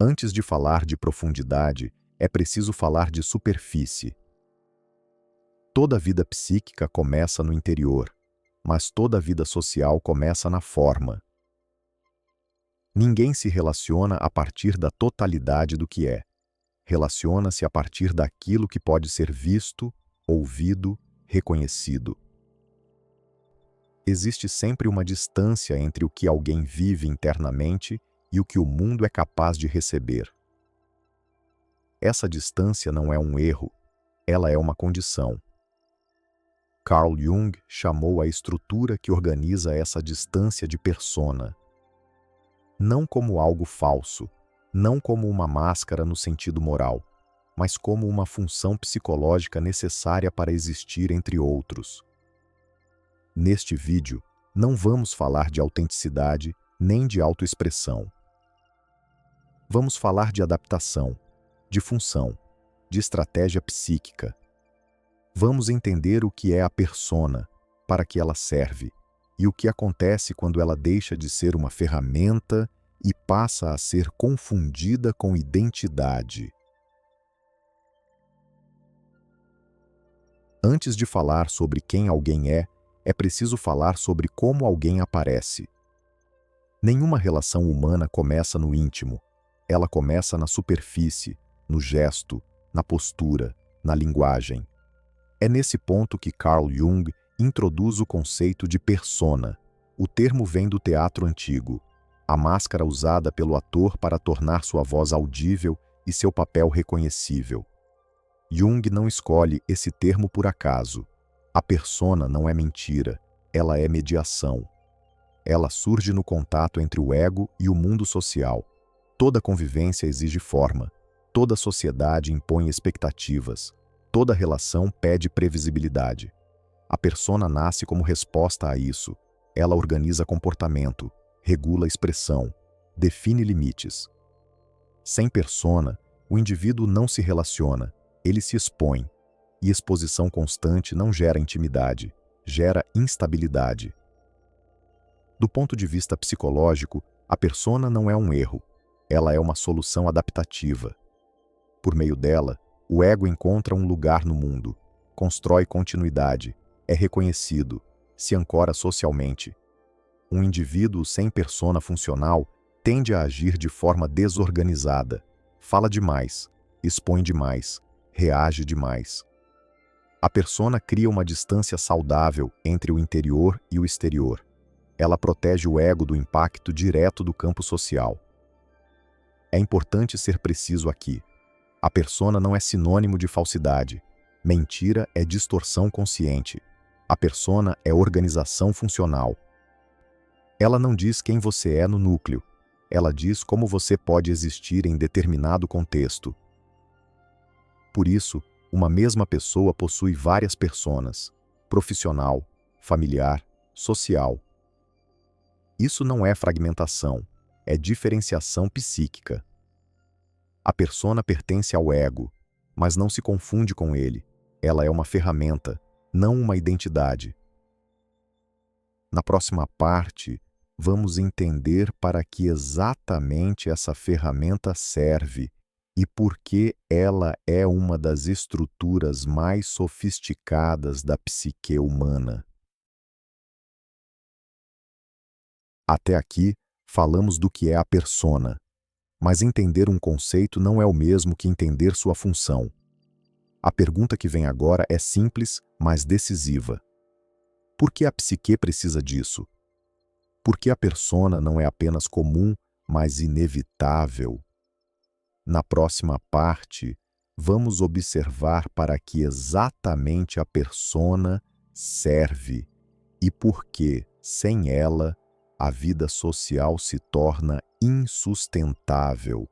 Antes de falar de profundidade, é preciso falar de superfície. Toda vida psíquica começa no interior, mas toda vida social começa na forma. Ninguém se relaciona a partir da totalidade do que é. Relaciona-se a partir daquilo que pode ser visto, ouvido, reconhecido. Existe sempre uma distância entre o que alguém vive internamente e o que o mundo é capaz de receber. Essa distância não é um erro, ela é uma condição. Carl Jung chamou a estrutura que organiza essa distância de persona. Não como algo falso, não como uma máscara no sentido moral, mas como uma função psicológica necessária para existir entre outros. Neste vídeo, não vamos falar de autenticidade nem de autoexpressão. Vamos falar de adaptação, de função, de estratégia psíquica. Vamos entender o que é a persona, para que ela serve, e o que acontece quando ela deixa de ser uma ferramenta e passa a ser confundida com identidade. Antes de falar sobre quem alguém é preciso falar sobre como alguém aparece. Nenhuma relação humana começa no íntimo, ela começa na superfície, no gesto, na postura, na linguagem. É nesse ponto que Carl Jung introduz o conceito de persona. O termo vem do teatro antigo, a máscara usada pelo ator para tornar sua voz audível e seu papel reconhecível. Jung não escolhe esse termo por acaso. A persona não é mentira, ela é mediação. Ela surge no contato entre o ego e o mundo social. Toda convivência exige forma, toda sociedade impõe expectativas, toda relação pede previsibilidade. A persona nasce como resposta a isso. Ela organiza comportamento, regula expressão, define limites. Sem persona, o indivíduo não se relaciona, ele se expõe. E exposição constante não gera intimidade, gera instabilidade. Do ponto de vista psicológico, a persona não é um erro, ela é uma solução adaptativa. Por meio dela, o ego encontra um lugar no mundo, constrói continuidade, é reconhecido, se ancora socialmente. Um indivíduo sem persona funcional tende a agir de forma desorganizada, fala demais, expõe demais, reage demais. A persona cria uma distância saudável entre o interior e o exterior. Ela protege o ego do impacto direto do campo social. É importante ser preciso aqui. A persona não é sinônimo de falsidade. Mentira é distorção consciente. A persona é organização funcional. Ela não diz quem você é no núcleo. Ela diz como você pode existir em determinado contexto. Por isso, uma mesma pessoa possui várias personas: profissional, familiar, social. Isso não é fragmentação, é diferenciação psíquica. A persona pertence ao ego, mas não se confunde com ele. Ela é uma ferramenta, não uma identidade. Na próxima parte, vamos entender para que exatamente essa ferramenta serve e por que ela é uma das estruturas mais sofisticadas da psique humana. Até aqui, falamos do que é a persona, mas entender um conceito não é o mesmo que entender sua função. A pergunta que vem agora é simples, mas decisiva. Por que a psique precisa disso? Por que a persona não é apenas comum, mas inevitável? Na próxima parte, vamos observar para que exatamente a persona serve e por que, sem ela, a vida social se torna insustentável.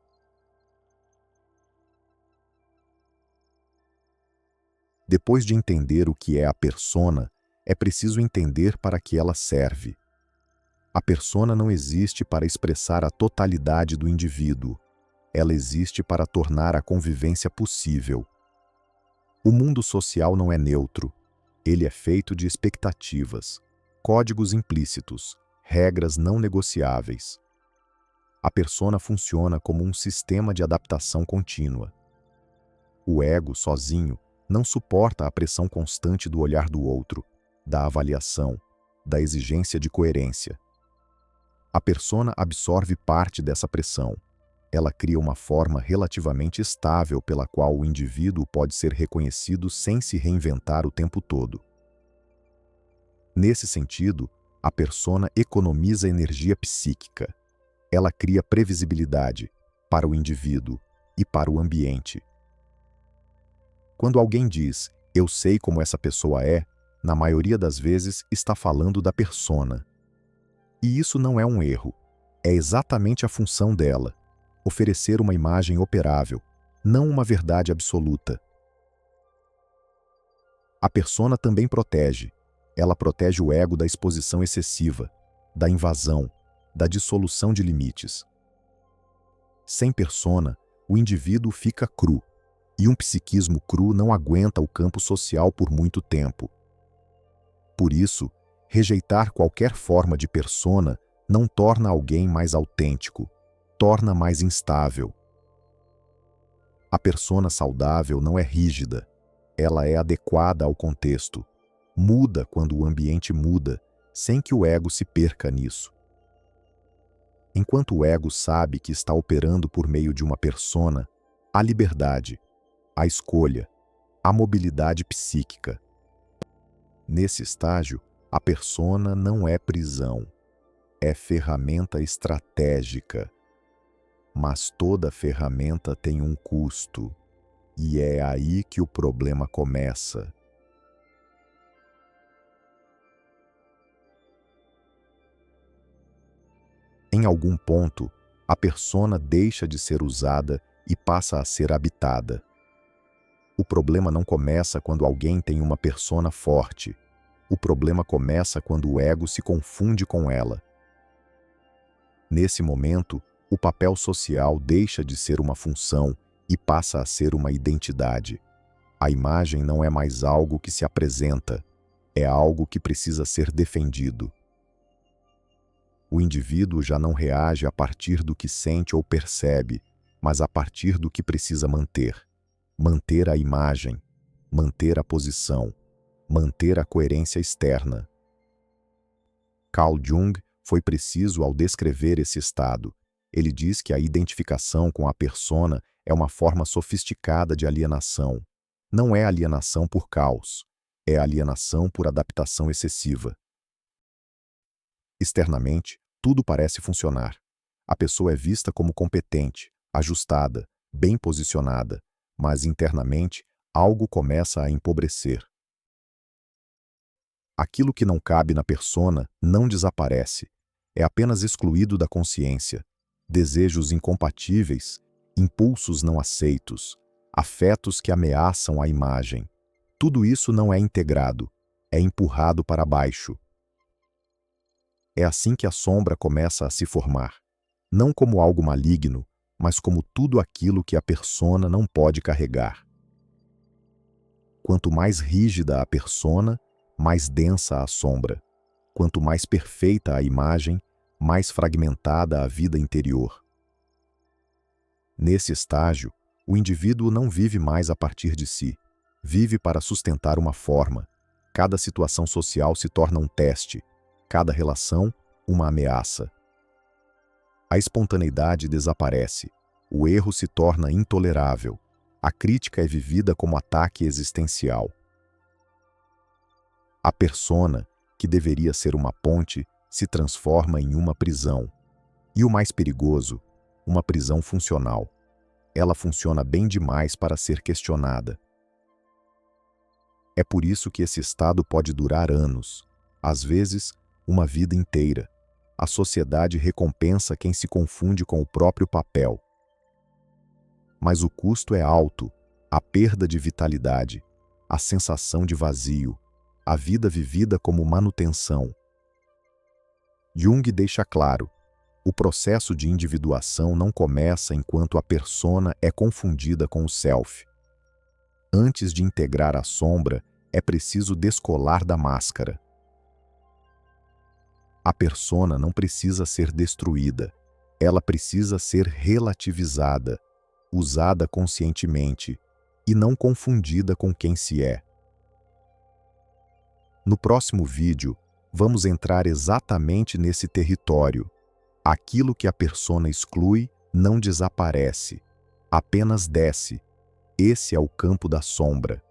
Depois de entender o que é a persona, é preciso entender para que ela serve. A persona não existe para expressar a totalidade do indivíduo. Ela existe para tornar a convivência possível. O mundo social não é neutro. Ele é feito de expectativas, códigos implícitos, regras não negociáveis. A persona funciona como um sistema de adaptação contínua. O ego, sozinho, não suporta a pressão constante do olhar do outro, da avaliação, da exigência de coerência. A persona absorve parte dessa pressão. Ela cria uma forma relativamente estável pela qual o indivíduo pode ser reconhecido sem se reinventar o tempo todo. Nesse sentido, a persona economiza energia psíquica. Ela cria previsibilidade para o indivíduo e para o ambiente. Quando alguém diz, "eu sei como essa pessoa é", na maioria das vezes está falando da persona. E isso não é um erro. É exatamente a função dela: oferecer uma imagem operável, não uma verdade absoluta. A persona também protege. Ela protege o ego da exposição excessiva, da invasão, da dissolução de limites. Sem persona, o indivíduo fica cru, e um psiquismo cru não aguenta o campo social por muito tempo. Por isso, rejeitar qualquer forma de persona não torna alguém mais autêntico, torna mais instável. A persona saudável não é rígida, ela é adequada ao contexto, muda quando o ambiente muda, sem que o ego se perca nisso. Enquanto o ego sabe que está operando por meio de uma persona, há liberdade, a escolha, a mobilidade psíquica. Nesse estágio, a persona não é prisão, é ferramenta estratégica. Mas toda ferramenta tem um custo, e é aí que o problema começa. Em algum ponto, a persona deixa de ser usada e passa a ser habitada. O problema não começa quando alguém tem uma persona forte. O problema começa quando o ego se confunde com ela. Nesse momento, o papel social deixa de ser uma função e passa a ser uma identidade. A imagem não é mais algo que se apresenta, é algo que precisa ser defendido. O indivíduo já não reage a partir do que sente ou percebe, mas a partir do que precisa manter. Manter a imagem, manter a posição, manter a coerência externa. Carl Jung foi preciso ao descrever esse estado. Ele diz que a identificação com a persona é uma forma sofisticada de alienação. Não é alienação por caos, é alienação por adaptação excessiva. Externamente, tudo parece funcionar. A pessoa é vista como competente, ajustada, bem posicionada, mas internamente, algo começa a empobrecer. Aquilo que não cabe na persona não desaparece, é apenas excluído da consciência. Desejos incompatíveis, impulsos não aceitos, afetos que ameaçam a imagem. Tudo isso não é integrado, é empurrado para baixo. É assim que a sombra começa a se formar, não como algo maligno, mas como tudo aquilo que a persona não pode carregar. Quanto mais rígida a persona, mais densa a sombra. Quanto mais perfeita a imagem, mais fragmentada a vida interior. Nesse estágio, o indivíduo não vive mais a partir de si, vive para sustentar uma forma. Cada situação social se torna um teste, cada relação, uma ameaça. A espontaneidade desaparece, o erro se torna intolerável, a crítica é vivida como ataque existencial. A persona, que deveria ser uma ponte, se transforma em uma prisão. E o mais perigoso, uma prisão funcional. Ela funciona bem demais para ser questionada. É por isso que esse estado pode durar anos, às vezes, uma vida inteira. A sociedade recompensa quem se confunde com o próprio papel. Mas o custo é alto, a perda de vitalidade, a sensação de vazio, a vida vivida como manutenção. Jung deixa claro, o processo de individuação não começa enquanto a persona é confundida com o self. Antes de integrar a sombra, é preciso descolar da máscara. A persona não precisa ser destruída, Ela precisa ser relativizada, usada conscientemente e não confundida com quem se é. No próximo vídeo, vamos entrar exatamente nesse território. Aquilo que a persona exclui não desaparece, apenas desce. Esse é o campo da sombra.